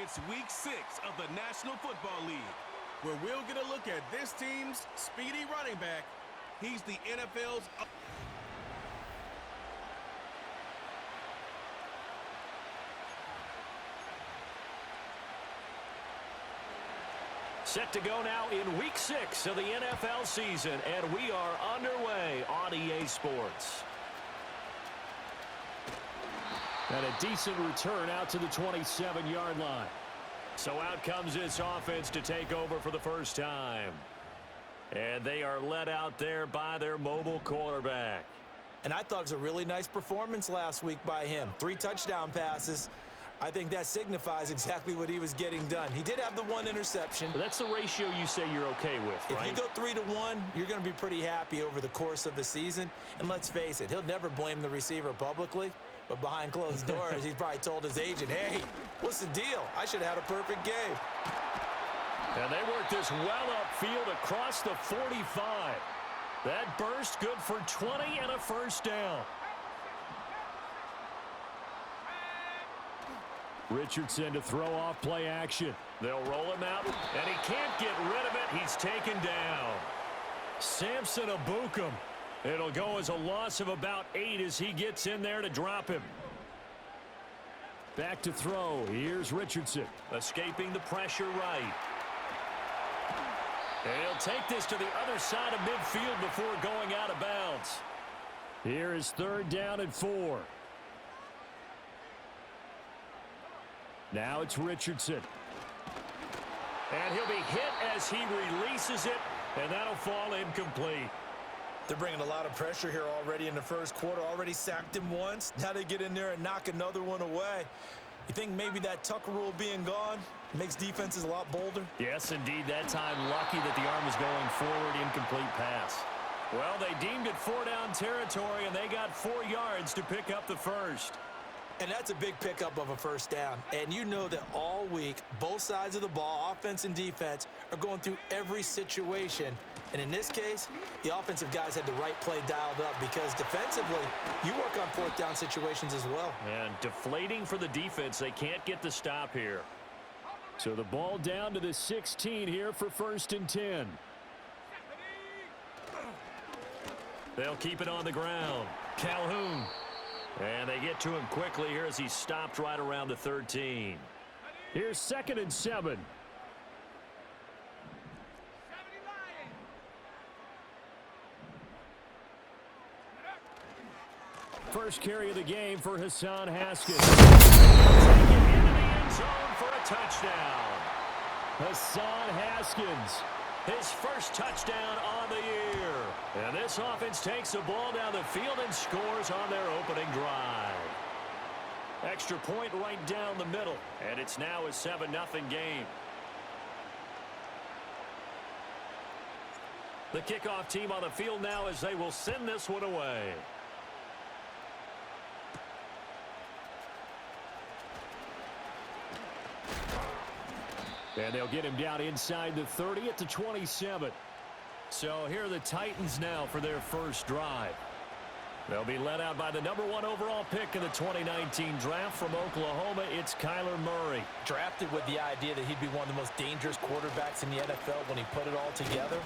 It's Week 6 of the National Football League, where we'll get a look at this team's speedy running back. He's the NFL's... Set to go now in Week 6 of the NFL season, and we are underway on EA Sports. And a decent return out to the 27-yard line. So out comes this offense to take over for the first time. And they are led out there by their mobile quarterback. And I thought it was a really nice performance last week by him. 3 touchdown passes. I think that signifies exactly what he was getting done. He did have the 1 interception. But that's the ratio you say you're okay with, right? If you go 3-1, you're going to be pretty happy over the course of the season. And let's face it, he'll never blame the receiver publicly. But behind closed doors, he's probably told his agent, hey, what's the deal? I should have had a perfect game. And they work this well upfield across the 45. That burst good for 20 and a first down. Richardson to throw off play action. They'll roll him out, and he can't get rid of it. He's taken down. Samson Ebukam. It'll go as a loss of about 8 as he gets in there to drop him. Back to throw. Here's Richardson. Escaping the pressure right. And he'll take this to the other side of midfield before going out of bounds. Here is 3rd down and 4. Now it's Richardson. And he'll be hit as he releases it, and that'll fall incomplete. They're bringing a lot of pressure here already in the first quarter. Already sacked him once. Now they get in there and knock another one away. You think maybe that Tucker rule being gone makes defenses a lot bolder? Yes, indeed. That time lucky that the arm was going forward. Incomplete pass. Well, they deemed it 4-down territory, and they got 4 yards to pick up the first. And that's a big pickup of a first down. And you know that all week, both sides of the ball, offense and defense, are going through every situation. And in this case, the offensive guys had the right play dialed up because defensively, you work on 4th down situations as well. And deflating for the defense. They can't get the stop here. So the ball down to the 16 here for 1st and 10. They'll keep it on the ground. Calhoun. And they get to him quickly here as he stopped right around the 13. Here's 2nd and 7. First carry of the game for Hassan Haskins. Taken into the end zone for a touchdown. Hassan Haskins, his first touchdown on the year. And this offense takes the ball down the field and scores on their opening drive. Extra point right down the middle. And it's now a 7-0 game. The kickoff team on the field now as they will send this one away. And they'll get him down inside the 30 at the 27. So here are the Titans now for their first drive. They'll be led out by the number 1 overall pick in the 2019 draft from Oklahoma. It's Kyler Murray. Drafted with the idea that he'd be one of the most dangerous quarterbacks in the NFL when he put it all together.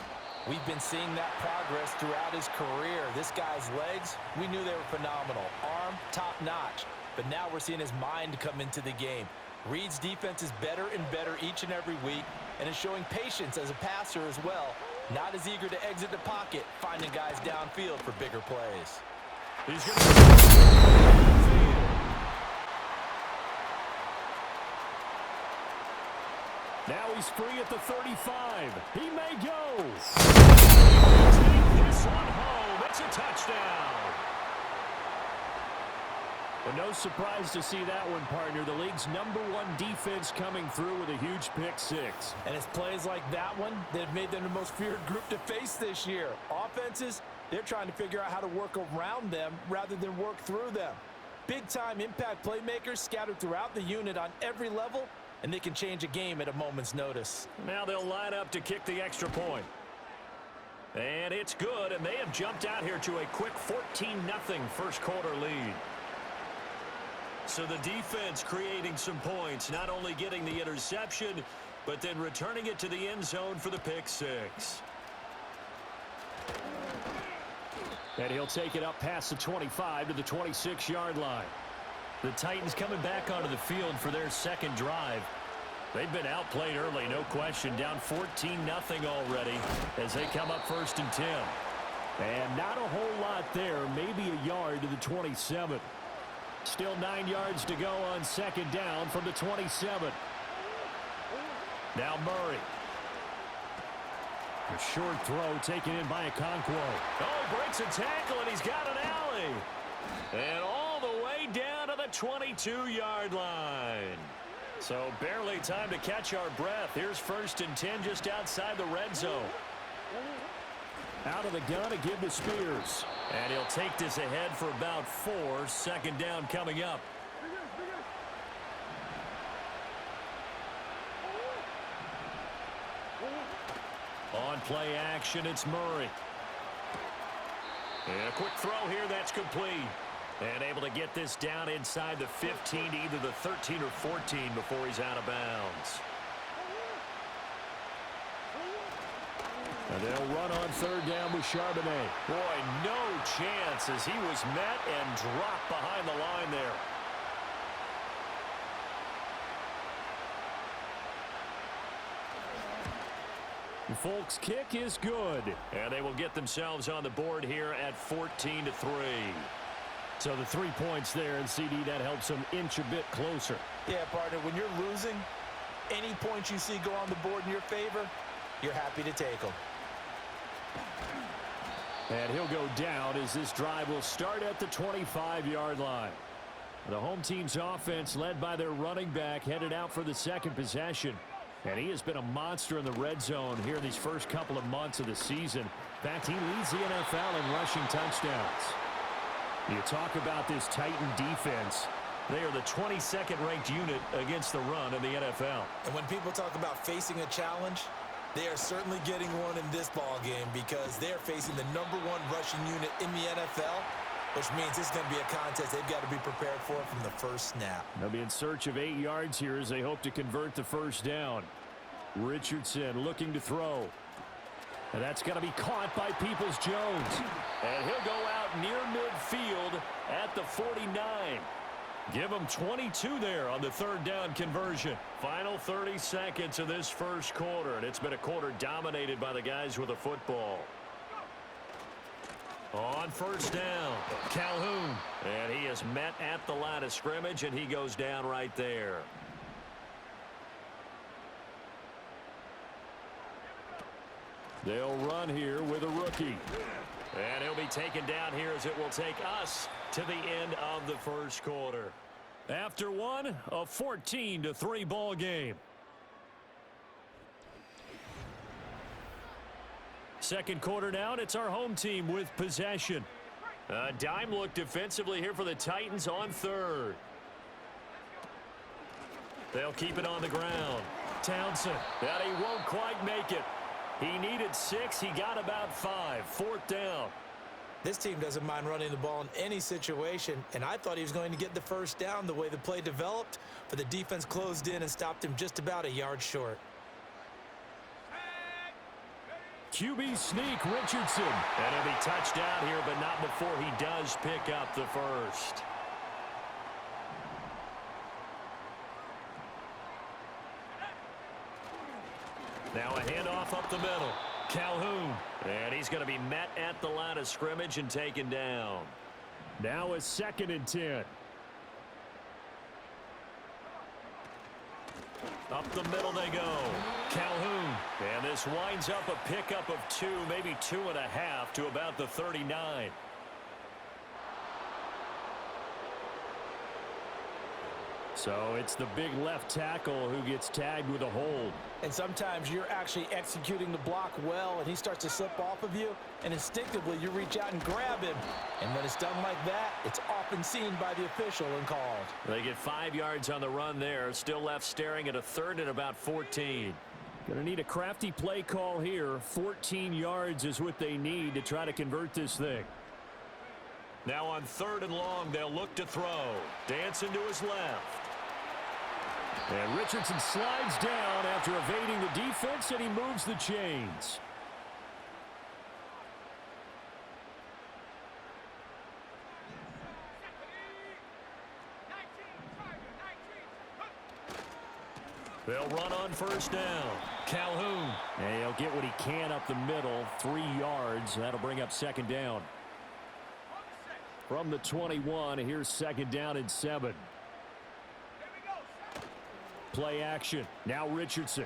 We've been seeing that progress throughout his career. This guy's legs, we knew they were phenomenal. Arm, top-notch. But now we're seeing his mind come into the game. Reed's defense is better and better each and every week and is showing patience as a passer as well. Not as eager to exit the pocket, finding guys downfield for bigger plays. He's going to... Now he's free at the 35. He may go. Take this one home. It's a touchdown. But no surprise to see that one, partner. The league's number 1 defense coming through with a huge pick 6. And it's plays like that one that have made them the most feared group to face this year. Offenses, they're trying to figure out how to work around them rather than work through them. Big-time impact playmakers scattered throughout the unit on every level, and they can change a game at a moment's notice. Now they'll line up to kick the extra point. And it's good, and they have jumped out here to a quick 14-0 first quarter lead. So the defense creating some points, not only getting the interception, but then returning it to the end zone for the pick six. And he'll take it up past the 25 to the 26-yard line. The Titans coming back onto the field for their second drive. They've been outplayed early, no question. Down 14-0 already as they come up 1st and 10. And not a whole lot there, maybe a yard to the 27. Still 9 yards to go on second down from the 27. Now Murray. A short throw taken in by Okonkwo. Oh, breaks a tackle, and he's got an alley. And all the way down to the 22-yard line. So barely time to catch our breath. Here's 1st and 10 just outside the red zone. Out of the gun to give to Spears. And he'll take this ahead for about 4. Second down coming up. On play action, it's Murray. And a quick throw here, that's complete. And able to get this down inside the 15 to either the 13 or 14 before he's out of bounds. And they'll run on third down with Charbonnet. Boy, no chance as he was met and dropped behind the line there. The Folks' kick is good. And they will get themselves on the board here at 14-3. So the 3 points there, and CD, that helps them inch a bit closer. Yeah, partner, when you're losing, any points you see go on the board in your favor, you're happy to take them. And he'll go down as this drive will start at the 25-yard line. The home team's offense, led by their running back, headed out for the second possession. And he has been a monster in the red zone here these first couple of months of the season. In fact, he leads the NFL in rushing touchdowns. You talk about this Titan defense. They are the 22nd ranked unit against the run in the NFL. And when people talk about facing a challenge, they are certainly getting one in this ball game because they're facing the #1 rushing unit in the NFL, which means it's going to be a contest they've got to be prepared for from the first snap. They'll be in search of 8 yards here as they hope to convert the first down. Richardson looking to throw. And that's going to be caught by Peoples-Jones. And he'll go out near midfield at the 49. Give him 22 there on the third down conversion. Final 30 seconds of this first quarter, and it's been a quarter dominated by the guys with the football. On first down, Calhoun. And he is met at the line of scrimmage, and he goes down right there. They'll run here with a rookie. And he'll be taken down here as it will take us to the end of the first quarter. After one, a 14-3 ball game. Second quarter now, and it's our home team with possession. A dime look defensively here for the Titans on third. They'll keep it on the ground. Townsend, and he won't quite make it. He needed 6. He got about 5. Fourth down. This team doesn't mind running the ball in any situation, and I thought he was going to get the first down the way the play developed, but the defense closed in and stopped him just about a yard short. QB sneak, Richardson. And he'll be touched down here, but not before he does pick up the first. Now a handoff up the middle. Calhoun. And he's going to be met at the line of scrimmage and taken down. Now a 2nd and 10. Up the middle they go. Calhoun. And this winds up a pickup of 2, maybe 2.5 to about the 39. So it's the big left tackle who gets tagged with a hold. And sometimes you're actually executing the block well, and he starts to slip off of you, and instinctively you reach out and grab him. And when it's done like that, it's often seen by the official and called. They get 5 yards on the run there. Still left staring at a third and about 14. Going to need a crafty play call here. 14 yards is what they need to try to convert this thing. Now on 3rd and long, they'll look to throw. Dancing to his left. And Richardson slides down after evading the defense, and he moves the chains. They'll run on 1st down. Calhoun. And he'll get what he can up the middle, 3 yards. That'll bring up 2nd down. From the 21, here's 2nd down and 7. Play action. Now Richardson.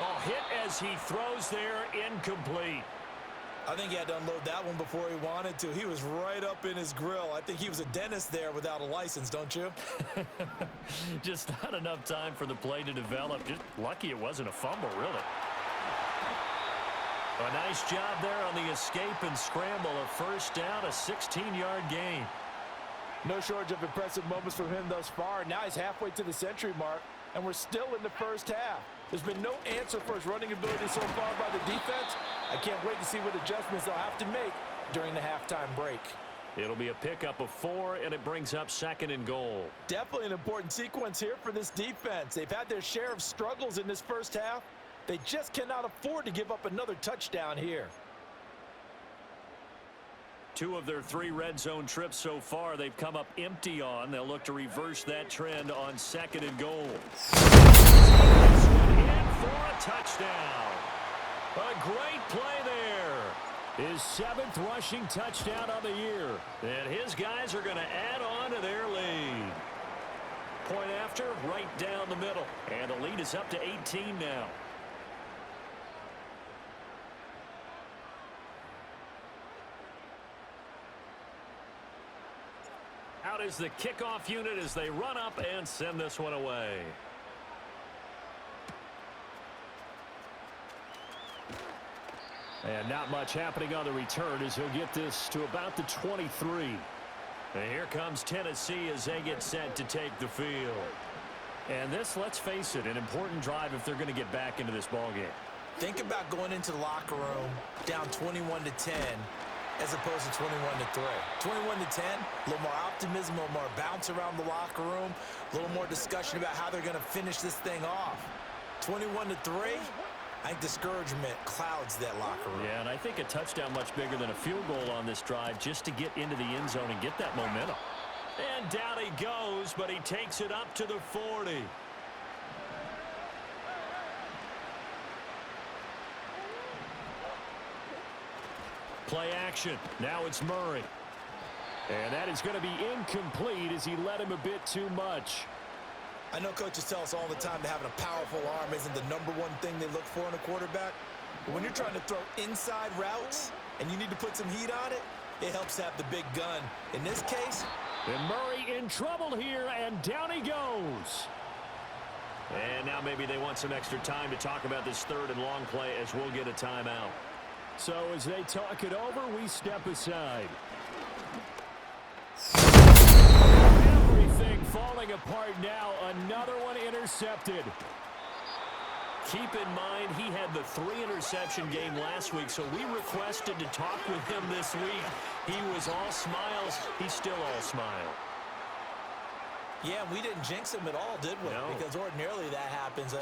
Oh, hit as he throws there, incomplete. I think he had to unload that one before he wanted to. He was right up in his grill. I think he was a dentist there without a license, don't you? Just not enough time for the play to develop. Just lucky it wasn't a fumble, really. A nice job there on the escape and scramble. A 1st down, a 16-yard gain. No shortage of impressive moments from him thus far. Now he's halfway to the century mark, and we're still in the 1st half. There's been no answer for his running ability so far by the defense. I can't wait to see what adjustments they'll have to make during the halftime break. It'll be a pickup of 4, and it brings up 2nd and goal. Definitely an important sequence here for this defense. They've had their share of struggles in this 1st half. They just cannot afford to give up another touchdown here. 2 of their 3 red zone trips so far, they've come up empty on. They'll look to reverse that trend on 2nd and goal. In for a touchdown. A great play there. His 7th rushing touchdown of the year. And his guys are going to add on to their lead. Point after, right down the middle. And the lead is up to 18 now. Out is the kickoff unit as they run up and send this one away. And not much happening on the return as he'll get this to about the 23. And here comes Tennessee as they get set to take the field. And this, let's face it, an important drive if they're going to get back into this ballgame. Think about going into the locker room down 21-10 as opposed to 21-3. 21-10, a little more optimism, a little more bounce around the locker room, a little more discussion about how they're going to finish this thing off. 21-3, I think discouragement clouds that locker room. Yeah, and I think a touchdown much bigger than a field goal on this drive just to get into the end zone and get that momentum. And down he goes, but he takes it up to the 40. Play action. Now it's Murray. And that is going to be incomplete as he led him a bit too much. I know coaches tell us all the time that having a powerful arm isn't the #1 thing they look for in a quarterback. But when you're trying to throw inside routes and you need to put some heat on it, it helps to have the big gun. In this case, and Murray in trouble here, and down he goes. And now maybe they want some extra time to talk about this 3rd and long play as we'll get a timeout. So as they talk it over, we step aside. Everything falling apart now. Another one intercepted. Keep in mind, he had the 3-interception game last week, so we requested to talk with him this week. He was all smiles. He's still all smile. yeah, we didn't jinx him at all, did we? No. Because ordinarily that happens.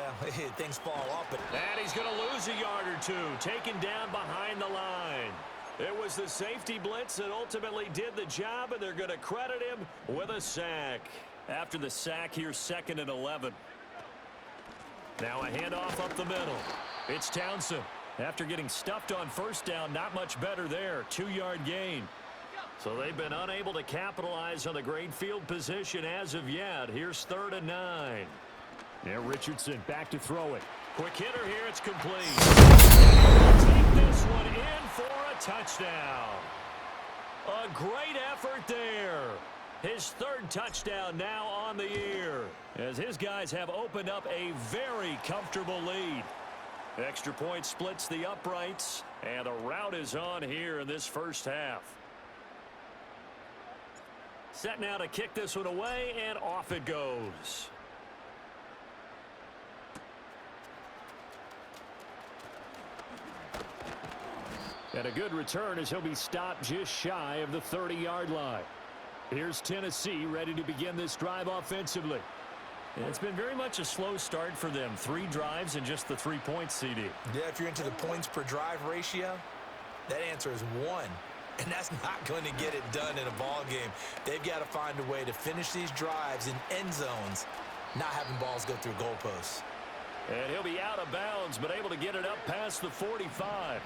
Things fall off. But And he's going to lose a yard or 2, taken down behind the line. It was the safety blitz that ultimately did the job, and they're going to credit him with a sack. After the sack, here's 2nd and 11. Now a handoff up the middle. It's Townsend. After getting stuffed on 1st down, not much better there. 2-yard gain. So they've been unable to capitalize on the great field position as of yet. Here's 3rd and 9. Now Richardson back to throw it. Quick hitter here. It's complete. Take this one in for a touchdown. A great effort there. His 3rd touchdown now on the year as his guys have opened up a very comfortable lead. Extra point splits the uprights, and a rout is on here in this 1st half. Set now to kick this one away, and off it goes. And a good return as he'll be stopped just shy of the 30-yard line. Here's Tennessee ready to begin this drive offensively. It's been very much a slow start for them. 3 drives and just the 3 points, CD. Yeah, if you're into the points per drive ratio, that answer is 1. And that's not going to get it done in a ball game. They've got to find a way to finish these drives in end zones, not having balls go through goalposts. And he'll be out of bounds, but able to get it up past the 45.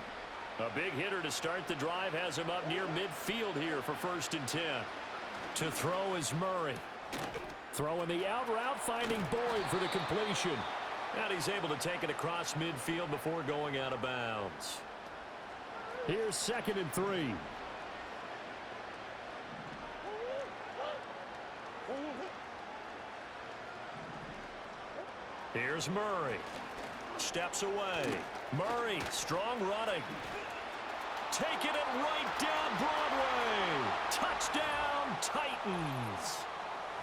A big hitter to start the drive has him up near midfield here for 1st and 10. To throw is Murray. Throwing the out route, finding Boyd for the completion. And he's able to take it across midfield before going out of bounds. Here's 2nd and 3. Here's Murray. Steps away. Murray, strong running. Taking it right down Broadway. Touchdown, Titans.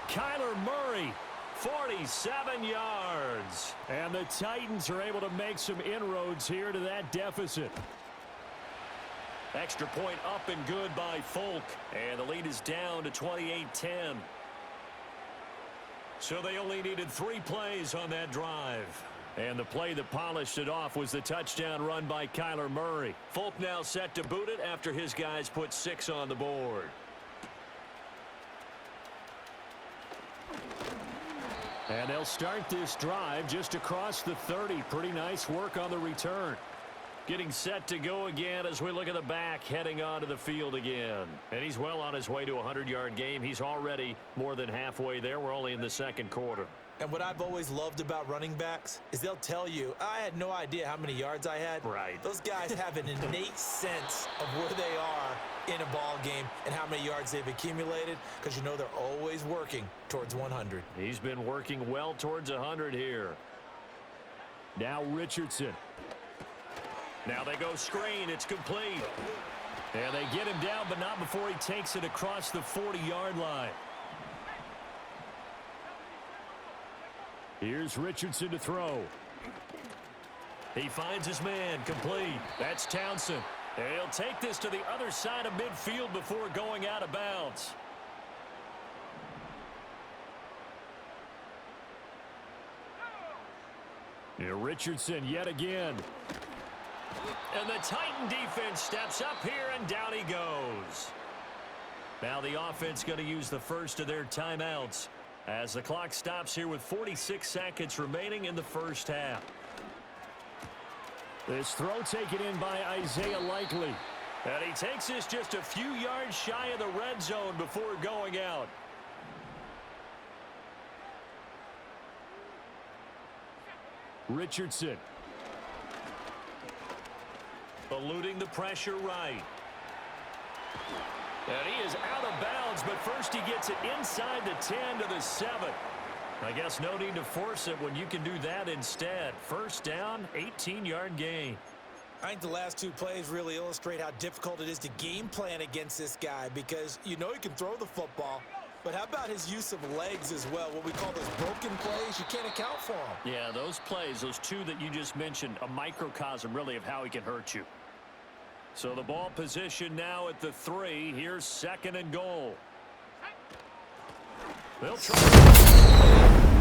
Kyler Murray, 47 yards. And the Titans are able to make some inroads here to that deficit. Extra point up and good by Folk. And the lead is down to 28-10. So they only needed 3 plays on that drive. And the play that polished it off was the touchdown run by Kyler Murray. Folk now set to boot it after his guys put 6 on the board. And they'll start this drive just across the 30. Pretty nice work on the return. Getting set to go again as we look at the back heading onto the field again. And he's well on his way to a 100-yard game. He's already more than halfway there. We're only in the 2nd quarter. And what I've always loved about running backs is they'll tell you, I had no idea how many yards I had. Right. Those guys have an innate sense of where they are in a ball game and how many yards they've accumulated because you know they're always working towards 100. He's been working well towards 100 here. Now Richardson. Now they go screen. It's complete. And they get him down, but not before he takes it across the 40-yard line. Here's Richardson to throw. He finds his man, complete. That's Townsend. And he'll take this to the other side of midfield before going out of bounds. Here Richardson yet again. And the Titan defense steps up here, and down he goes. Now the offense going to use the first of their timeouts as the clock stops here with 46 seconds remaining in the first half. This throw taken in by Isaiah Likely. And he takes this just a few yards shy of the red zone before going out. Richardson. Eluding the pressure right. And he is out of bounds, but first he gets it inside the 10 to the 7. I guess no need to force it when you can do that instead. First down, 18-yard gain. I think the last 2 plays really illustrate how difficult it is to game plan against this guy because you know he can throw the football, but how about his use of legs as well? What we call those broken plays, you can't account for them. Yeah, those plays, those 2 that you just mentioned, a microcosm really of how he can hurt you. So the ball position now at the 3. Here's 2nd and goal. They'll try.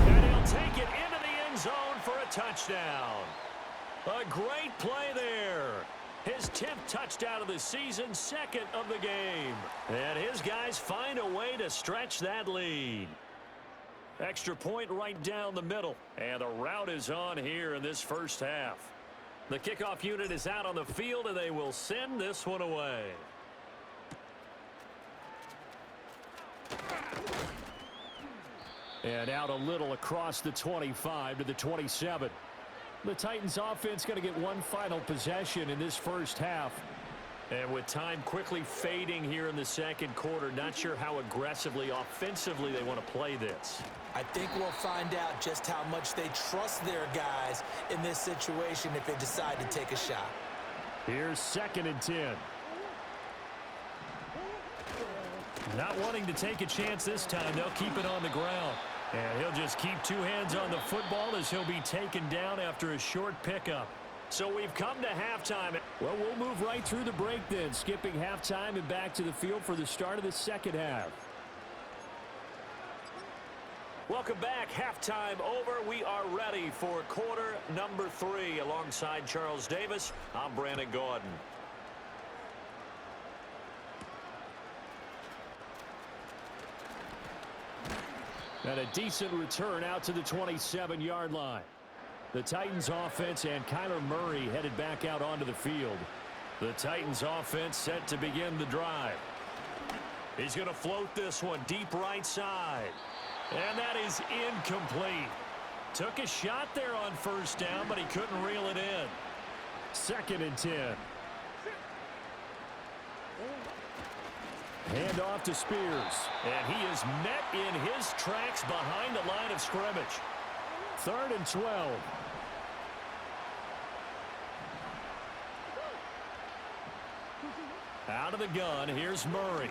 And he'll take it into the end zone for a touchdown. A great play there. His 10th touchdown of the season, 2nd of the game. And his guys find a way to stretch that lead. Extra point right down the middle. And the route is on here in this first half. The kickoff unit is out on the field, and they will send this one away. And out a little across the 25 to the 27. The Titans offense going to get one final possession in this first half. And with time quickly fading here in the 2nd quarter, not sure how aggressively, offensively they want to play this. I think we'll find out just how much they trust their guys in this situation if they decide to take a shot. Here's 2nd and 10. Not wanting to take a chance this time, they'll keep it on the ground. And he'll just keep 2 hands on the football as he'll be taken down after a short pickup. So we've come to halftime. Well, we'll move right through the break then, skipping halftime and back to the field for the start of the second half. Welcome back. Halftime over. We are ready for quarter number 3. Alongside Charles Davis, I'm Brandon Gaudin. And a decent return out to the 27-yard line. The Titans offense and Kyler Murray headed back out onto the field. The Titans offense set to begin the drive. He's going to float this one deep right side. And that is incomplete. Took a shot there on first down, but he couldn't reel it in. 2nd and 10. Hand off to Spears. And he is met in his tracks behind the line of scrimmage. 3rd and 12. Out of the gun, here's Murray.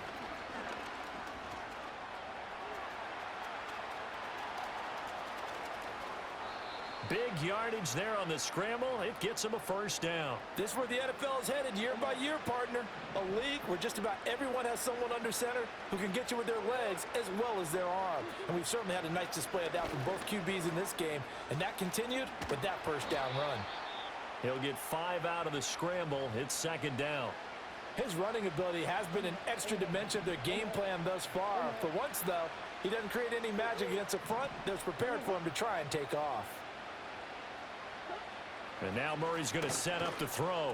Big yardage there on the scramble. It gets him a first down. This is where the NFL is headed year by year, partner. A league where just about everyone has someone under center who can get you with their legs as well as their arm. And we've certainly had a nice display of that from both QBs in this game. And that continued with that first down run. He'll get 5 out of the scramble. It's 2nd down. His running ability has been an extra dimension of their game plan thus far. For once, though, he doesn't create any magic against the front that's prepared for him to try and take off. And now Murray's going to set up to throw.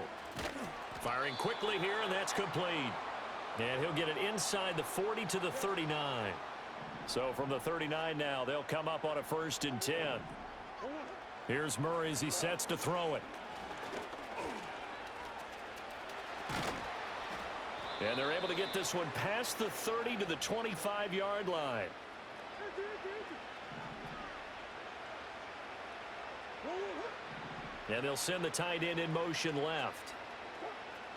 Firing quickly here, and that's complete. And he'll get it inside the 40 to the 39. So from the 39 now, they'll come up on a 1st and 10. Here's Murray as he sets to throw it. And they're able to get this one past the 30 to the 25-yard line. And they'll send the tight end in motion left.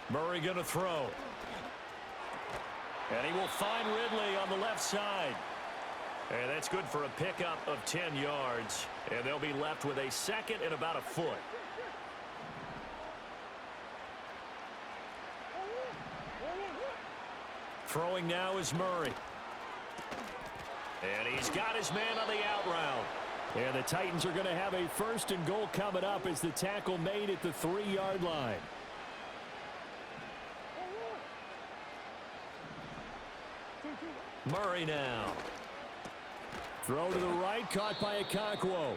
Murray going to throw. And he will find Ridley on the left side. And that's good for a pickup of 10 yards. And they'll be left with a 2nd and about a foot. Throwing now is Murray. And he's got his man on the out route. And the Titans are going to have a 1st and goal coming up as the tackle made at the 3-yard line. Murray now. Throw to the right, caught by Okonkwo.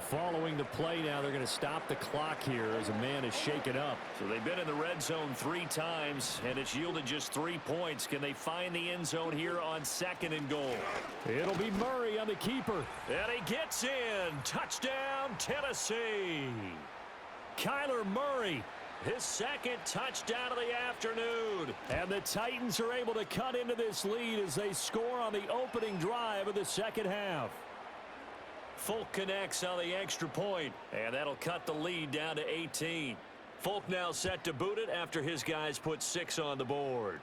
Following the play now, they're going to stop the clock here as a man is shaken up. So they've been in the red zone 3 times, and it's yielded just 3 points. Can they find the end zone here on 2nd and goal? It'll be Murray on the keeper. And he gets in. Touchdown, Tennessee. Kyler Murray, his 2nd touchdown of the afternoon. And the Titans are able to cut into this lead as they score on the opening drive of the second half. Folk connects on the extra point, and that'll cut the lead down to 18. Folk now set to boot it after his guys put 6 on the board.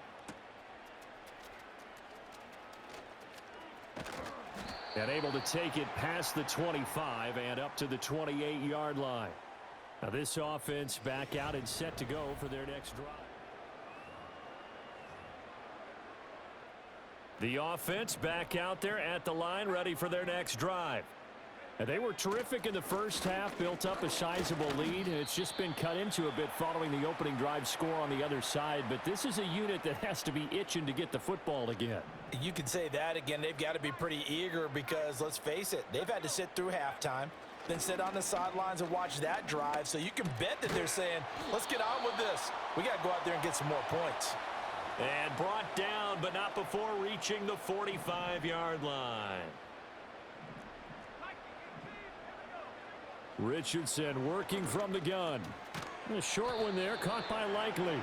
And able to take it past the 25 and up to the 28-yard line. Now this offense back out and set to go for their next drive. The offense back out there at the line, ready for their next drive. And they were terrific in the first half, built up a sizable lead, and it's just been cut into a bit following the opening drive score on the other side. But this is a unit that has to be itching to get the football again. You can say that again. They've got to be pretty eager because, let's face it, they've had to sit through halftime, then sit on the sidelines and watch that drive. So you can bet that they're saying, let's get on with this. We got to go out there and get some more points. And brought down, but not before reaching the 45-yard line. Richardson working from the gun. A short one there, caught by Likely.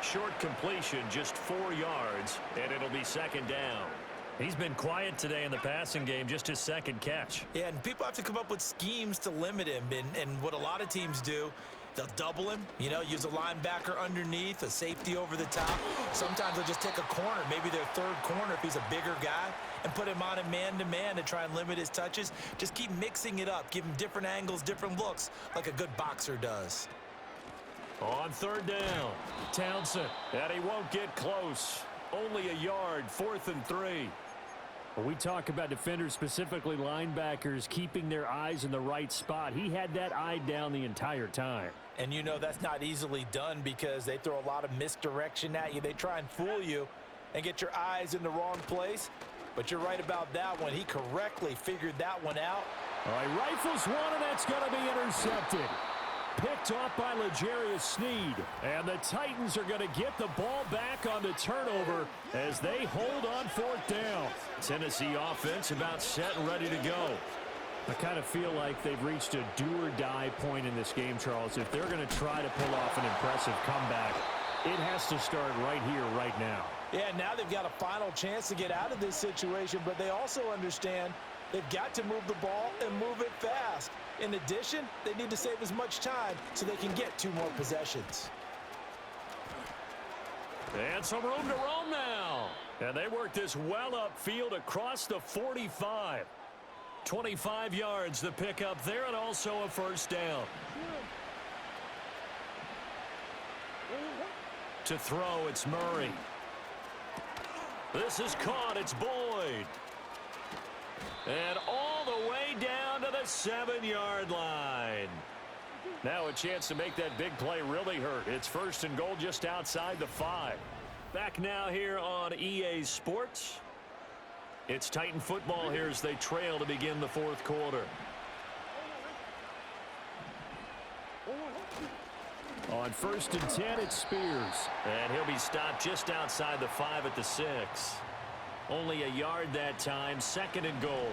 Short completion, just 4 yards, and it'll be 2nd down. He's been quiet today in the passing game, just his 2nd catch. Yeah, and people have to come up with schemes to limit him. And what a lot of teams do, they'll double him, use a linebacker underneath, a safety over the top. Sometimes they'll just take a corner, maybe their 3rd corner if he's a bigger guy, and put him on a man-to-man to try and limit his touches. Just keep mixing it up. Give him different angles, different looks, like a good boxer does. On third down, Townsend. And he won't get close. Only a yard, 4th and 3. When we talk about defenders, specifically linebackers, keeping their eyes in the right spot, he had that eye down the entire time. And you know that's not easily done because they throw a lot of misdirection at you. They try and fool you and get your eyes in the wrong place. But you're right about that one. He correctly figured that one out. All right, rifles one, and that's going to be intercepted. Picked off by L'Jarius Sneed. And the Titans are going to get the ball back on the turnover as they hold on 4th down. Tennessee offense about set and ready to go. I kind of feel like they've reached a do-or-die point in this game, Charles. If they're going to try to pull off an impressive comeback, it has to start right here, right now. Yeah, now they've got a final chance to get out of this situation, but they also understand they've got to move the ball and move it fast. In addition, they need to save as much time so they can get 2 more possessions. And some room to roam now. And they work this well upfield across the 45. 25 yards the pick up there, and also a 1st down. To throw, it's Murray. This is caught, it's Boyd. And all the way down to the 7-yard line. Now a chance to make that big play really hurt. It's 1st and goal just outside the 5. Back now here on EA Sports. It's Titan football here as they trail to begin the 4th quarter. On 1st and 10, it's Spears. And he'll be stopped just outside the 5 at the 6. Only a yard that time, 2nd and goal.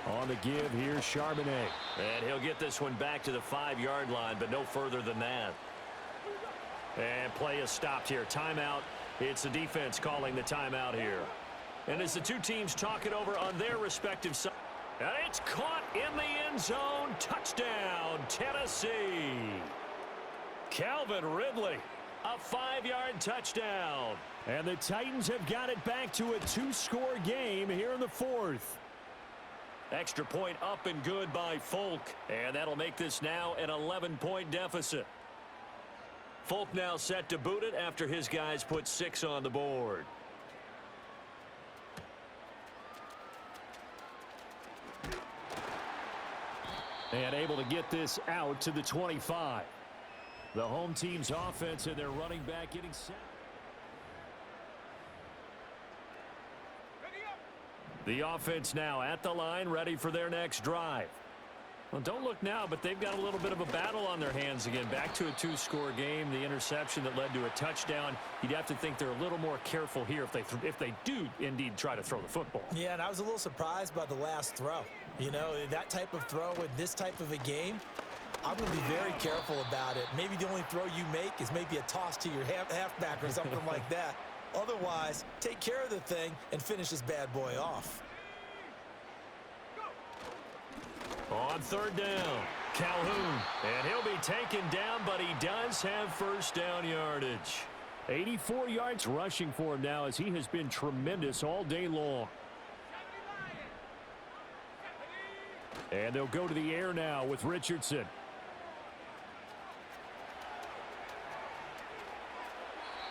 On the give here, Charbonnet. And he'll get this one back to the 5-yard line, but no further than that. And play is stopped here. Timeout. It's the defense calling the timeout here. And as the 2 teams talk it over on their respective sides. And it's caught in the end zone. Touchdown, Tennessee. Calvin Ridley, a 5-yard touchdown. And the Titans have got it back to a 2-score game here in the 4th. Extra point up and good by Folk. And that'll make this now an 11-point deficit. Folk now set to boot it after his guys put 6 on the board. And able to get this out to the 25. The home team's offense and their running back getting set. The offense now at the line, ready for their next drive. Well, don't look now, but they've got a little bit of a battle on their hands again. Back to a 2-score game. The interception that led to a touchdown. You'd have to think they're a little more careful here if they do indeed try to throw the football. Yeah, and I was a little surprised by the last throw. You know, that type of throw in this type of a game, I'm going to be very careful about it. Maybe the only throw you make is maybe a toss to your halfback or something like that. Otherwise, take care of the thing and finish this bad boy off. On 3rd down, Calhoun. And he'll be taken down, but he does have 1st down yardage. 84 yards rushing for him now as he has been tremendous all day long. And they'll go to the air now with Richardson.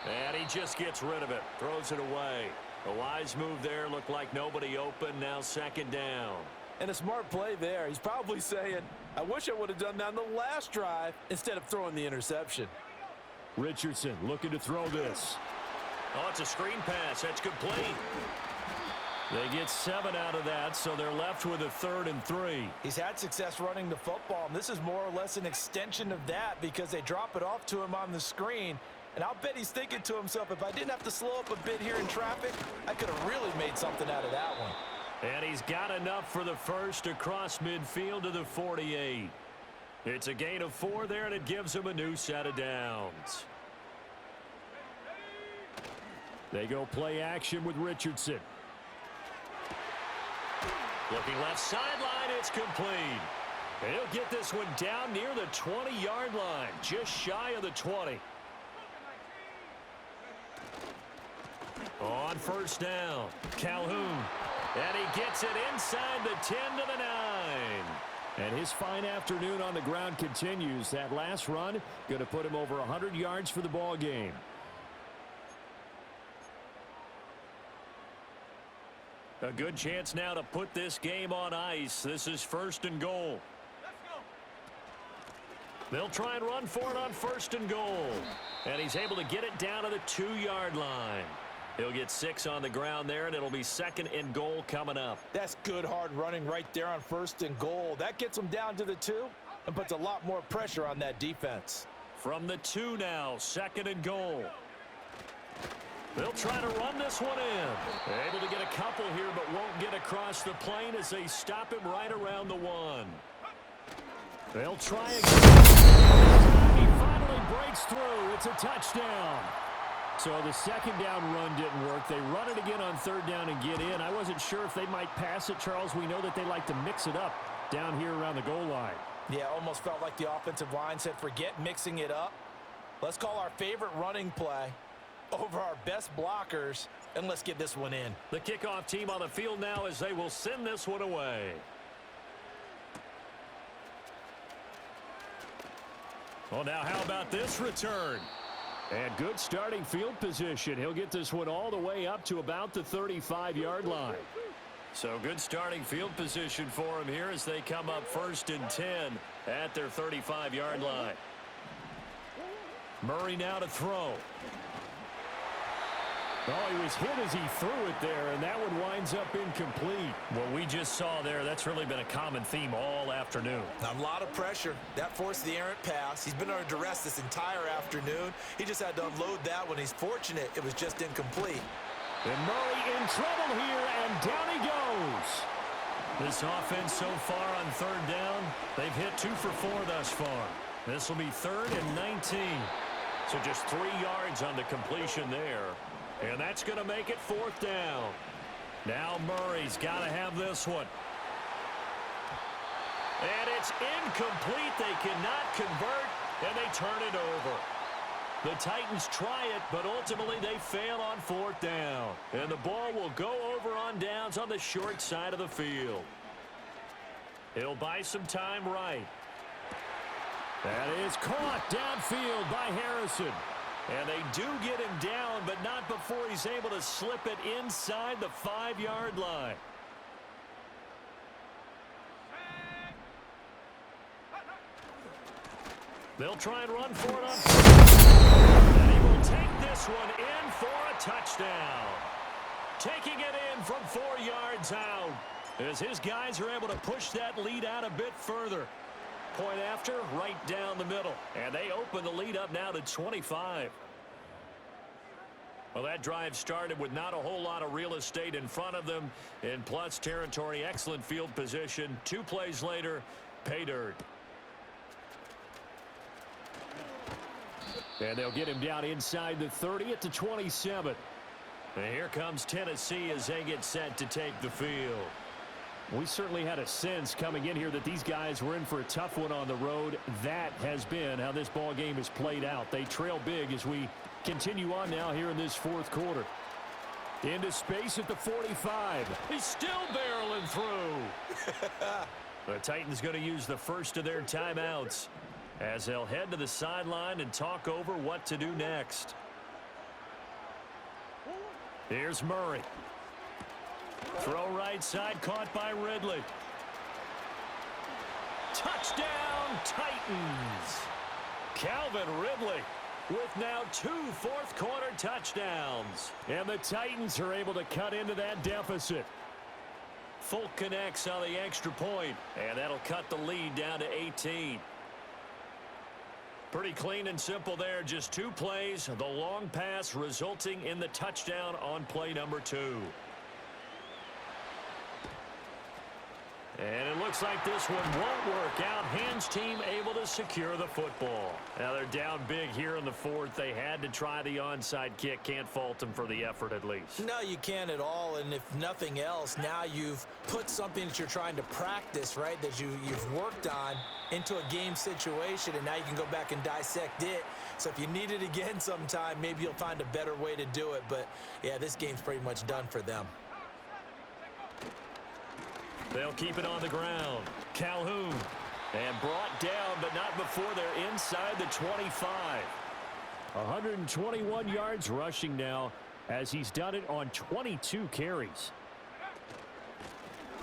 And he just gets rid of it. Throws it away. A wise move there. Looked like nobody open. Now 2nd down. And a smart play there. He's probably saying, I wish I would have done that on the last drive instead of throwing the interception. Richardson looking to throw this. Oh, it's a screen pass. That's complete. They get 7 out of that, so they're left with a 3rd and 3. He's had success running the football, and this is more or less an extension of that because they drop it off to him on the screen. And I'll bet he's thinking to himself, if I didn't have to slow up a bit here in traffic, I could have really made something out of that one. And he's got enough for the 1st across midfield to the 48. It's a gain of 4 there, and it gives him a new set of downs. They go play action with Richardson. Looking left sideline, it's complete. And he'll get this one down near the 20-yard line, just shy of the 20. On 1st down, Calhoun. And he gets it inside the 10 to the 9. And his fine afternoon on the ground continues. That last run going to put him over 100 yards for the ball game. A good chance now to put this game on ice. This is 1st and goal. They'll try and run for it on 1st and goal. And he's able to get it down to the 2-yard line. He'll get 6 on the ground there, and it'll be 2nd and goal coming up. That's good hard running right there on 1st and goal. That gets them down to the 2 and puts a lot more pressure on that defense. From the 2 now, 2nd and goal. They'll try to run this one in. Able to get a couple here, but won't get across the plane as they stop him right around the 1. They'll try again. He finally breaks through. It's a touchdown. So the 2nd down run didn't work. They run it again on 3rd down and get in. I wasn't sure if they might pass it, Charles. We know that they like to mix it up down here around the goal line. Yeah, almost felt like the offensive line said, forget mixing it up. Let's call our favorite running play over our best blockers, and let's get this one in. The kickoff team on the field now as they will send this one away. Well, now how about this return? And good starting field position. He'll get this one all the way up to about the 35-yard line. So good starting field position for him here as they come up 1st and 10 at their 35-yard line. Murray now to throw. Oh, he was hit as he threw it there, and that one winds up incomplete. What we just saw there, that's really been a common theme all afternoon. A lot of pressure. That forced the errant pass. He's been under duress this entire afternoon. He just had to unload that one. He's fortunate it was just incomplete. And Murray in trouble here, and down he goes. This offense so far on 3rd down, they've hit 2 for 4 thus far. This will be 3rd and 19. So just 3 yards on the completion there. And that's going to make it 4th down. Now Murray's got to have this one. And it's incomplete. They cannot convert, and they turn it over. The Titans try it, but ultimately they fail on 4th down. And the ball will go over on downs on the short side of the field. He'll buy some time right. That is caught downfield by Harrison. And they do get him down, but not before he's able to slip it inside the 5-yard line. They'll try and run for it on. And he will take this one in for a touchdown. Taking it in from 4 yards out as his guys are able to push that lead out a bit further. Point after, right down the middle. And they open the lead up now to 25. Well, that drive started with not a whole lot of real estate in front of them. In plus territory, excellent field position. 2 plays later, pay dirt. And they'll get him down inside the 30 at the 27. And here comes Tennessee as they get set to take the field. We certainly had a sense coming in here that these guys were in for a tough one on the road. That has been how this ball game has played out. They trail big as we continue on now here in this 4th quarter. Into space at the 45. He's still barreling through. The Titans going to use the first of their timeouts as they'll head to the sideline and talk over what to do next. Here's Murray. Throw right side, caught by Ridley. Touchdown, Titans. Calvin Ridley with now 2 fourth-quarter touchdowns. And the Titans are able to cut into that deficit. Folk connects on the extra point, and that'll cut the lead down to 18. Pretty clean and simple there. Just 2 plays. The long pass resulting in the touchdown on play number 2. And it looks like this one won't work out. Hands team able to secure the football. Now they're down big here in the 4th. They had to try the onside kick. Can't fault them for the effort at least. No, you can't at all. And if nothing else, now you've put something that you're trying to practice, right, that you've worked on into a game situation, and now you can go back and dissect it. So if you need it again sometime, maybe you'll find a better way to do it. But, yeah, this game's pretty much done for them. They'll keep it on the ground. Calhoun. And brought down, but not before they're inside the 25. 121 yards rushing now as he's done it on 22 carries.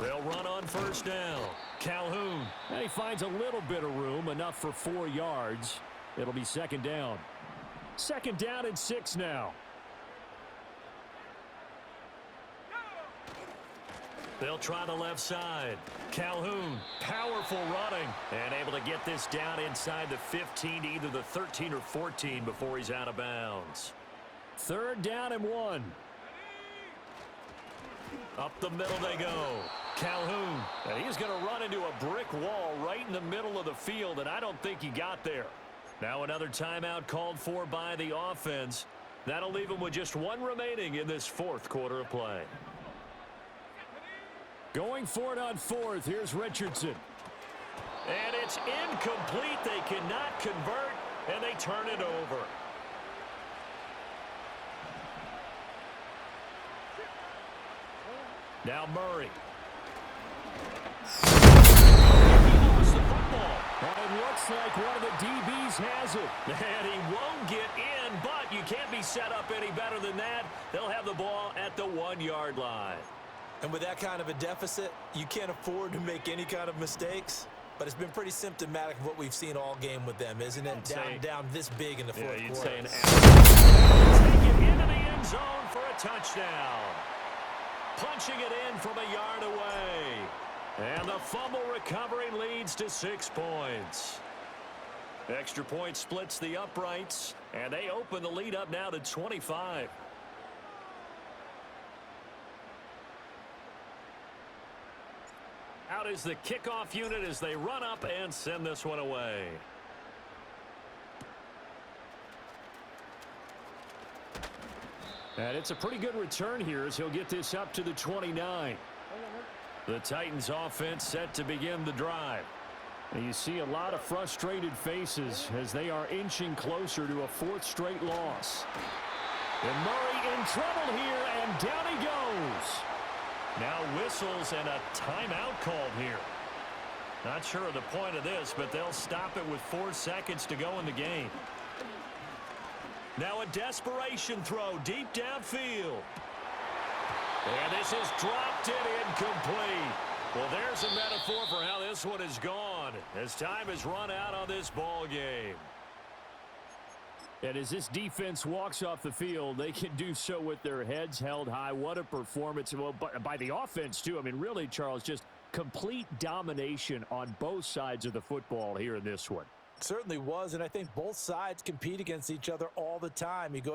They'll run on first down. Calhoun. And he finds a little bit of room, enough for 4 yards. It'll be second down. Second down and 6 now. They'll try the left side. Calhoun, powerful running, and able to get this down inside the 15, either the 13 or 14 before he's out of bounds. Third down and 1. Up the middle they go. Calhoun, and he's going to run into a brick wall right in the middle of the field, and I don't think he got there. Now another timeout called for by the offense. That'll leave him with just 1 remaining in this fourth quarter of play. Going for it on fourth. Here's Richardson. And it's incomplete. They cannot convert, and they turn it over. Now Murray. He lost the football. And it looks like one of the DBs has it. And he won't get in, but you can't be set up any better than that. They'll have the ball at the 1-yard line. And with that kind of a deficit, you can't afford to make any kind of mistakes. But it's been pretty symptomatic of what we've seen all game with them, isn't it? Down this big in the fourth quarter. Say an take it into the end zone for a touchdown. Punching it in from a yard away. And the fumble recovery leads to 6 points. Extra point splits the uprights, and they open the lead up now to 25. Out is the kickoff unit as they run up and send this one away. And it's a pretty good return here as he'll get this up to the 29. The Titans offense set to begin the drive. And you see a lot of frustrated faces as they are inching closer to a 4th straight loss. And Murray in trouble here, and down he goes. Now whistles and a timeout called here. Not sure of the point of this, but they'll stop it with 4 seconds to go in the game. Now a desperation throw deep downfield. And this is dropped it incomplete. Well, there's a metaphor for how this one is gone as time has run out on this ball game. And as this defense walks off the field, they can do so with their heads held high. What a performance. Well, by the offense, too. I mean, really, Charles, just complete domination on both sides of the football here in this one. Certainly was, and I think both sides compete against each other all the time. You go